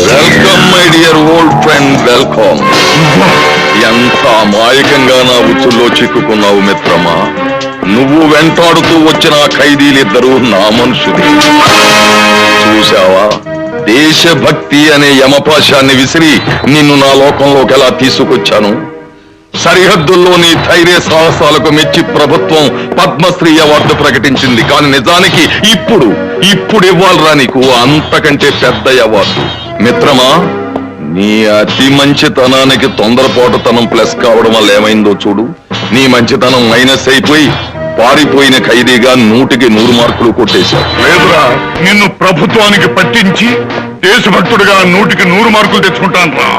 Welcome my dear old friend, welcome. ఎంత అమాయకంగా నా ఉచ్చుల్లో చిక్కుకున్నావు మిత్రమా. నువ్వు వెంటాడుతూ వచ్చిన ఖైదీలిద్దరూ నా మనుషులు. చూశావా, దేశభక్తి అనే యమపాశాన్ని విసిరి నిన్ను నా లోకంలోకి ఎలా తీసుకొచ్చాను. సరిహద్దుల్లో నీ ధైర్య సాహసాలకు మెచ్చి ప్రభుత్వం పద్మశ్రీ అవార్డు ప్రకటించింది. కానీ నిజానికి ఇప్పుడు ఇవ్వాలరా నీకు అంతకంటే పెద్ద అవార్డు. మిత్రమా, నీ అతి మంచితనానికి తొందరపాటుతనం ప్లస్ కావడం వల్ల ఏమైందో చూడు. నీ మంచితనం మైనస్ అయిపోయి పారిపోయిన ఖైదీగా 100కి 100 మార్కులు కొట్టేశావు. లేదురా, నిన్ను ప్రభుత్వానికి పట్టించి దేశభక్తుడిగా 100కి 100 మార్కులు తెచ్చుకుంటాను రా.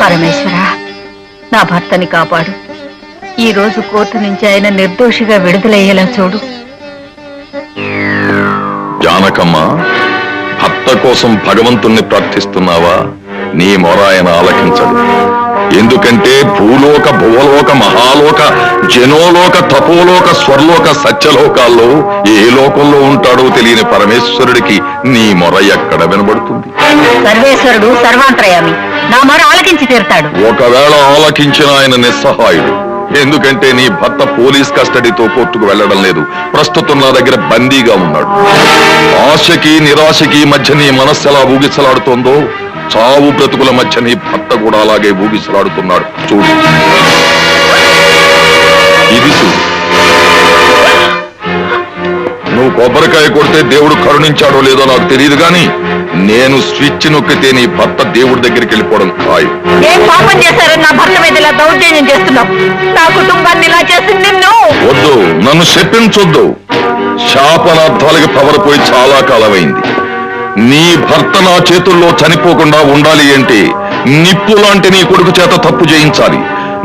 పరమేశ్వర, నా భర్తని కాపాడు. ఈ రోజు కోర్టు నుంచి ఆయన నిర్దోషిగా విడుదలయ్యేలా చూడు. జానకమ్మ, భర్త కోసం భగవంతుణ్ణి ప్రార్థిస్తున్నావా? నీ మొర ఆయన ఆలకించడు. ఎందుకంటే భూలోక, భువలోక, మహాలోక, జనోలోక, తపోలోక, స్వర్లోక, సత్యలోకాల్లో ఏ లోకంలో ఉంటాడో తెలియని పరమేశ్వరుడికి నీ మొర ఎక్కడ వినబడుతుంది? సర్వేశ్వరుడు సర్వాంతరయామి, నా మొర ఆలకించి తీరుతాడు. ఒకవేళ ఆలకించిన ఆయన నిస్సహాయుడు. ఎందుకంటే నీ భర్త పోలీస్ కస్టడీతో కోర్టుకు వెళ్లడం లేదు. ప్రస్తుతం నా దగ్గర బందీగా ఉన్నాడు. ఆశకి నిరాశకి మధ్య నీ మనస్సు ఎలా ఊగిసలాడుతోందో, చావు బ్రతుకుల మధ్య నీ భర్త కూడా అలాగే ఊగిసలాడుతున్నాడు. చూడు, ఇది చూడు. నువ్వు కొబ్బరికాయ కొడితే దేవుడు కరుణించాడో లేదో నాకు తెలియదు, కానీ నేను స్విచ్ నొక్కితే నీ భర్త దేవుడి దగ్గరికి వెళ్ళిపోవడం ఖాయం. ఏం పాపం చేశారని నా భర్త మీద ఇలా దౌర్జన్యం చేస్తున్నావు? నా కుటుంబాన్ని ఇలా చేసింది నిన్ను. వద్దు, నన్ను శపించొద్దు. శాపనార్థాలకి పవర్ పోయి చాలా కాలమైంది. నీ భర్త నా చేతుల్లో చనిపోకుండా ఉండాలి అంటే నిప్పు లాంటి నీ కొడుకు చేత తప్పు చేయించాలి.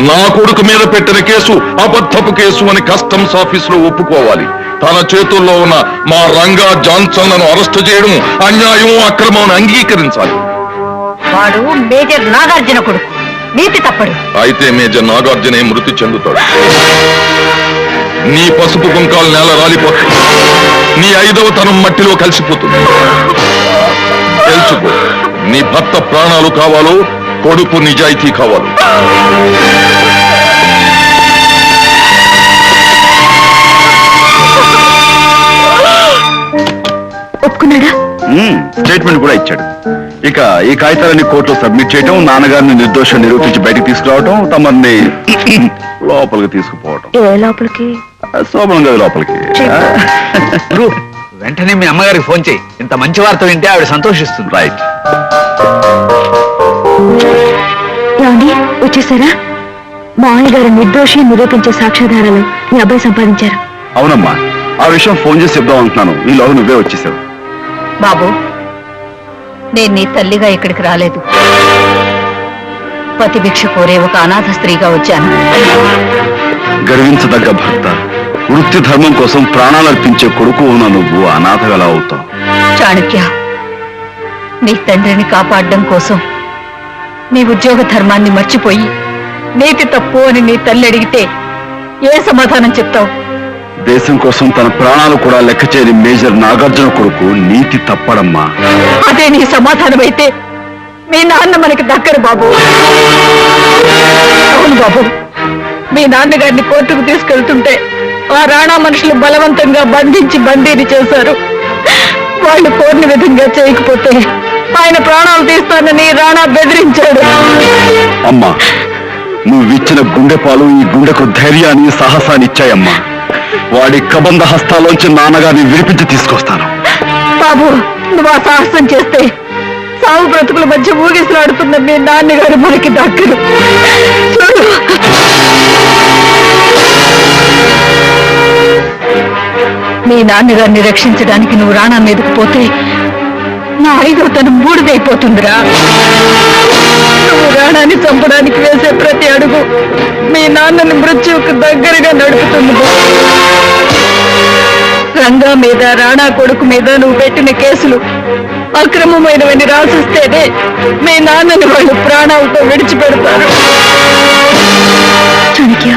నా కొడుకు మీద పెట్టిన కేసు అబద్ధపు కేసు అని కస్టమ్స్ ఆఫీసులో ఒప్పుకోవాలి. తన చేతుల్లో ఉన్న మా రంగా జాన్సన్లను అరెస్టు చేయడం అన్యాయం, అక్రమం అంగీకరించాలి. వాడు మేజర్ నాగార్జున కొడుకు, నీతి తప్పడు. అయితే మేజర్ నాగార్జునే మృతి చెందుతాడు. నీ పసుపు కుంకాలు నేల రాలిపోతాయి. నీ 5వ తనం మట్టిలో కలిసిపోతుంది. తెలుసుకో, నీ భర్త ప్రాణాలు కావాలో, కొడుకు నిజాయితీ కావాలో. ఒప్పుకున్నాడా? స్టేట్మెంట్ కూడా ఇచ్చాడు. ఇక ఈ కాగితాలన్నీ కోర్టులో సబ్మిట్ చేయడం, నాన్నగారిని నిర్దోషం నిరూపించి బయటకు తీసుకురావడం, తమని లోపలికి తీసుకుపోవడం. ఏ లోపలికి? శోభనం గది లోపలికి. వెంటనే మీ అమ్మగారికి ఫోన్ చేయి. ఇంత మంచి వార్త వింటే ఆవిడ సంతోషిస్తుంది. రైట్. ఏమండి, వచ్చేసారా? మామయ్య గారు నిర్దోషి నిరూపించే సాక్ష్యాధారాలు మీ అబ్బాయి సంపాదించారు. అవునమ్మా, ఆ విషయం ఫోన్ చేసి చెప్దాం అనుకున్నాను. ఈ లోగా నువ్వే వచ్చేసావు. బాబు, నేను నీ తల్లిగా ఇక్కడికి రాలేదు. పతిభిక్ష కోరే ఒక అనాథ స్త్రీగా వచ్చాను. గర్వించదగ్గ భర్త, వృత్తి ధర్మం కోసం ప్రాణాలర్పించే కొడుకు ఉన్న నువ్వు అనాథగా ఎలా అవుతావు? చాణక్య, నీ తండ్రిని కాపాడడం కోసం నీ ఉద్యోగ ధర్మాన్ని మర్చిపోయి నీతి తప్పు అని నీ తల్లి అడిగితే ఏ సమాధానం చెప్తావు? దేశం కోసం తన ప్రాణాలు కూడా లెక్క చేయని మేజర్ నాగార్జున కొడుకు నీతి తప్పడమ్మా. అదే నీ సమాధానం అయితే మీ నాన్న మనకి దక్కరు బాబు. అవును బాబు, మీ నాన్నగారిని కోర్టుకు తీసుకెళ్తుంటే ఆ రాణా మనుషులు బలవంతంగా బంధించి బందీని చేశారు. వాళ్ళు కోరిన విధంగా చేయకపోతే ఆయన ప్రాణాలు తీస్తానని రాణా బెదిరించాడు. అమ్మా, నువ్విచ్చిన గుండె పాలు ఈ గుండెకు ధైర్యాన్ని, సాహసాన్ని ఇచ్చాయమ్మా. వాడి కబంధ హస్తాలోంచి నాన్నగారిని విడిపించి తీసుకొస్తాను. బాబు, నువ్వు ఆ సాహసం చేస్తే సాగు బ్రతుకుల మధ్య ఊగిసలాడుతున్న మీ నాన్నగారు మనకి దక్కరు. చూడు, మీ నాన్నగారిని రక్షించడానికి నువ్వు రాణా మీదకు పోతే నా 5వ తనం బూడిదైపోతుందిరా. నువ్వు రాణాన్ని చంపడానికి వేసే ప్రతి అడుగు మీ నాన్నని మృత్యువుకు దగ్గరగా నడుపుతుంది. రంగా మీద, రాణా కొడుకు మీద నువ్వు పెట్టిన కేసులు అక్రమమైనవని రాసిస్తేనే మీ నాన్నని వాళ్ళు ప్రాణాలతో విడిచిపెడతారు. చాణక్య,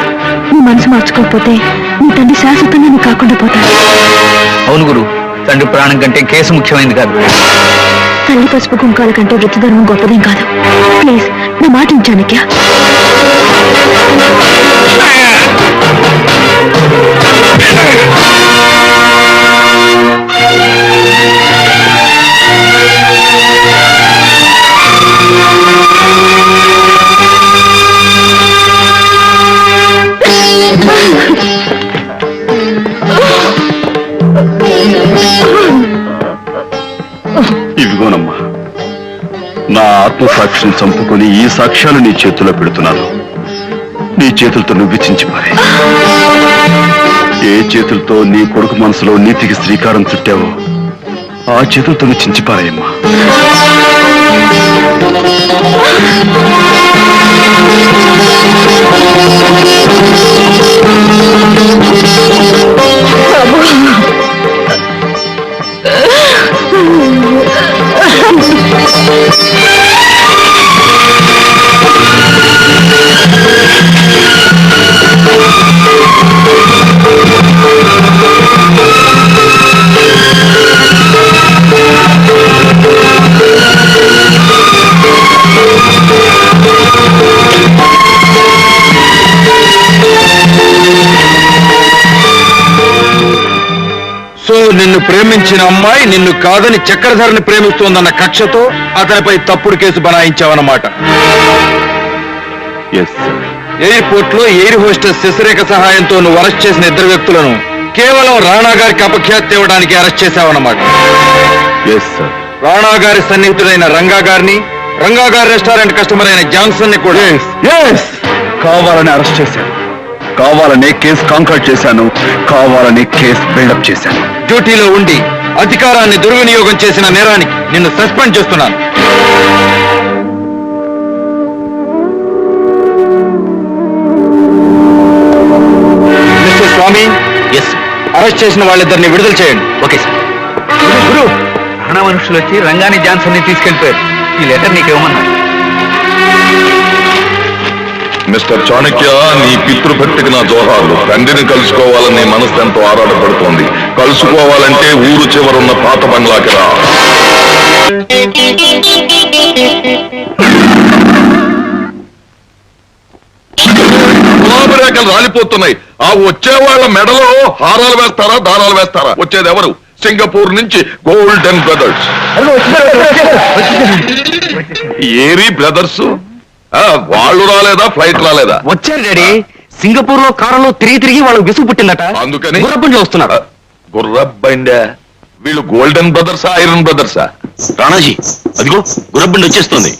మనసు మార్చుకోకపోతే నీ తండ్రి శాశ్వతంగా నీ కాకుండా పోతాడు. అవును గురు, తండ్రి ప్రాణం కంటే కేసు ముఖ్యమైనది కాదు. తల్లి పసుపు కుంకాల కంటే వృత్తిధర్మం గొప్పదేం కాదు. ప్లీజ్ నా మాట ఉంచానిక్యా. ఇదిగోనమ్మా, నా ఆత్మసాక్షిని చంపుకొని ఈ సాక్ష్యాలు నీ చేతుల్లో పెడుతున్నాను. నీ చేతులతో నువ్విచ్చించి పారే. ఏ చేతులతో నీ కొడుకు మనసులో నీతికి శ్రీకారం చుట్టావో ఆ చేతులతో నువ్వు చించిపారాయమ్మా. సో నిన్ను ప్రేమించిన అమ్మాయి నిన్ను కాదని చక్రధరని ప్రేమిస్తోందన్న కక్షతో అతనిపై తప్పుడు కేసు బనాయించావన్నమాట. ఎయిర్పోర్ట్ లో ఎయిర్ హోస్టెస్ శశిరేఖ సహాయంతో నువ్వు అరెస్ట్ చేసిన ఇద్దరు వ్యక్తులను కేవలం రాణా గారికి అపఖ్యాతి ఇవ్వడానికి అరెస్ట్ చేశావన్నమాట. రాణా గారి సన్నిహితుడైన రంగా గారిని, రంగా గారి రెస్టారెంట్ కస్టమర్ అయిన జాన్సన్ ని కూడా కావాలని అరెస్ట్ చేశాను, కావాలనే కేసు కాంక్రీట్ చేశాను, కావాలని కేసు బిల్డప్ చేశాను. డ్యూటీలో ఉండి అధికారాన్ని దుర్వినియోగం చేసిన నేరానికి నిన్ను సస్పెండ్ చేస్తున్నాను. మిస్టర్ స్వామి, అరెస్ట్ చేసిన వాళ్ళిద్దరిని విడుదల చేయండి. Okay sir. గురు, ప్రాణ మనుషులు వచ్చి రంగాని జాన్సన్ ని తీసుకెళ్లిపోయారు. ఈ లెటర్ నీకేమన్నారు? మిస్టర్ చాణక్య, నీ పితృభక్తికి నా జోహార్లు. తండ్రిని కలుసుకోవాలని మనసు ఎంతో ఆరాటపడుతోంది. కలుసుకోవాలంటే ఊరు చివరున్న పాత బంగ్లాకి రా. గులాబీ రేఖలు రాలిపోతున్నాయి. ఆ వచ్చే వాళ్ళ మెడలో హారాలు వేస్తారా, దారాలు వేస్తారా? వచ్చేది ఎవరు? సింగపూర్ నుంచి గోల్డెన్ బ్రదర్స్. ఏరి బ్రదర్స్ వాళ్ళు రాలేదా? ఫ్లైట్ రాలేదా? వచ్చారు డాడీ. సింగపూర్ లో కారులో తిరిగి వాళ్ళకి విసుగు పుట్టిందట. అందుకని గుర్రపుంజు వస్తున్నారు. గుర్రబ్బండా? వీళ్ళు గోల్డెన్ బ్రదర్సా, ఐరన్ బ్రదర్సా? రాణాజీ, అదిగో గుర్రబండి వచ్చేస్తుంది.